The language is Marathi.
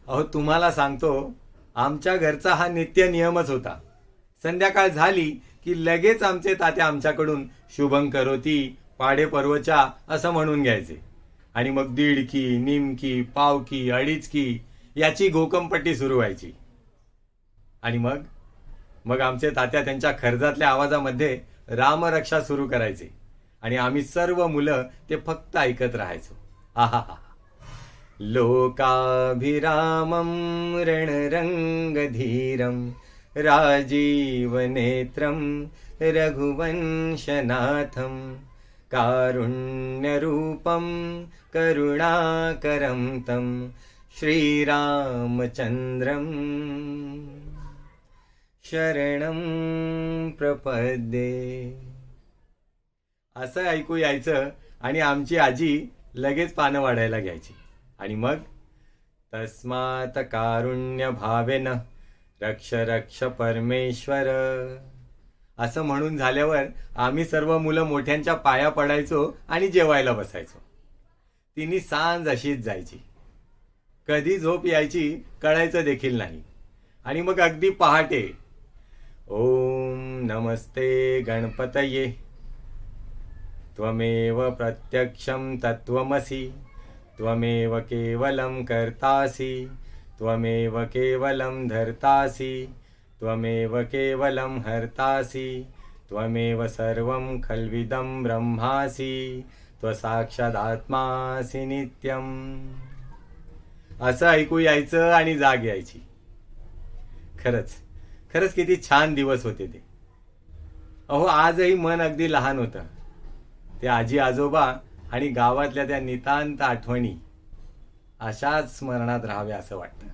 अहो तुम्हाला सांगतो, आमच्या घरचा हा नित्य नियमच होता. संध्याकाळ झाली की लगेच आमचे तात्या आमच्याकडून शुभं करोती पाढे पर्वचा असं म्हणून घ्यायचे. आणि मग दीडकी, निमकी, पावकी, अडीचकी याची घोकंपट्टी सुरू व्हायची. आणि मग मग आमचे तात्या त्यांच्या खर्जातल्या आवाजामध्ये रामरक्षा सुरू करायचे आणि आम्ही सर्व मुलं ते फक्त ऐकत राहायचो. आहा, लोकाभिरामं रणरंगधीरं राजीवनेत्रं रघुवंशनाथं कारुण्यरूपं करुणाकरं तं श्रीरामचंद्रं शरणं प्रपद्ये. असं ऐकू यायचं आणि आमची आजी लगेच पानं वाढायला घ्यायची. आणि मग तस्मात कारुण्य भावेन रक्ष रक्ष परमेश्वर असं म्हणून झाल्यावर आम्ही सर्व मुलं मोठ्यांच्या पाया पडायचो आणि जेवायला बसायचो. तिनी सांज अशीच जायची. कधी झोप यायची कळायचं देखील नाही. आणि मग अगदी पहाटे ओम नमस्ते गणपतये त्वमेव प्रत्यक्षं तत्त्वमसि त्वमेव केवलं कर्तासि त्वमेव केवलं धर्तासि त्वमेव केवलं हर्तासि त्वमेव सर्वं खल्विदं ब्रह्मासि त्वसाक्षादात्मासि नित्यं. असं ऐकू यायचं आणि जाग यायची. खरंच खरंच किती छान दिवस होते ते. अहो आजही मन अगदी लहान होतं. ते आजी आजोबा आणि गावातल्या त्या नितांत आठवणी अशाच स्मरणात राहाव्या असं वाटतं.